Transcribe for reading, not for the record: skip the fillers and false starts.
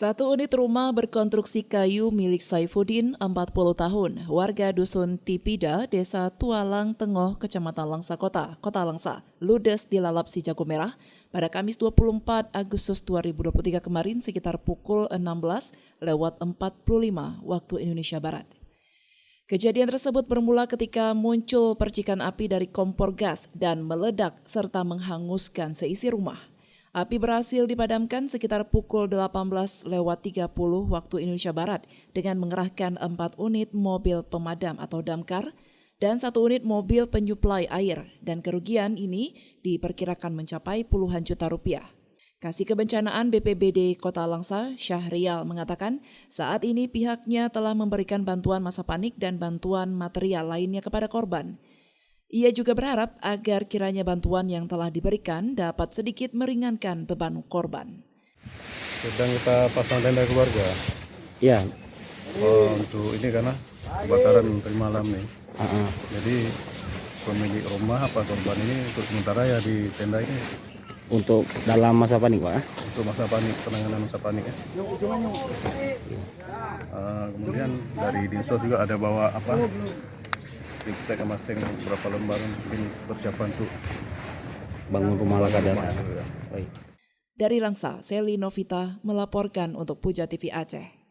Satu unit rumah berkonstruksi kayu milik Saifuddin, 40 tahun, warga Dusun Tipida, Desa Tualang Tengoh, Kecamatan Langsa Kota Langsa, ludes dilalap si jago merah pada Kamis 24 Agustus 2023 kemarin sekitar pukul 16:45 waktu Indonesia Barat. Kejadian tersebut bermula ketika muncul percikan api dari kompor gas dan meledak serta menghanguskan seisi rumah. Api berhasil dipadamkan sekitar pukul 18:30 waktu Indonesia Barat dengan mengerahkan 4 unit mobil pemadam atau damkar dan 1 unit mobil penyuplai air, dan kerugian ini diperkirakan mencapai puluhan juta rupiah. Kasih Kebencanaan BPBD Kota Langsa, Syahrial, mengatakan saat ini pihaknya telah memberikan bantuan masa panik dan bantuan material lainnya kepada korban. Ia juga berharap agar kiranya bantuan yang telah diberikan dapat sedikit meringankan beban korban. Sedang kita pasang tenda keluarga. Ya. Untuk ini karena kebakaran tadi malam nih. Jadi pemilik rumah korban ini untuk sementara ya di tenda ini. Untuk dalam masa panik, Pak? Untuk masa panik, penanganan masa panik ya. Kemudian dari Dinsos juga ada bawa kita masing berapa lembar mungkin persiapan untuk bangun rumah laga darurat. Ya. Baik. Dari Langsa, Seli Novita melaporkan untuk Puja TV Aceh.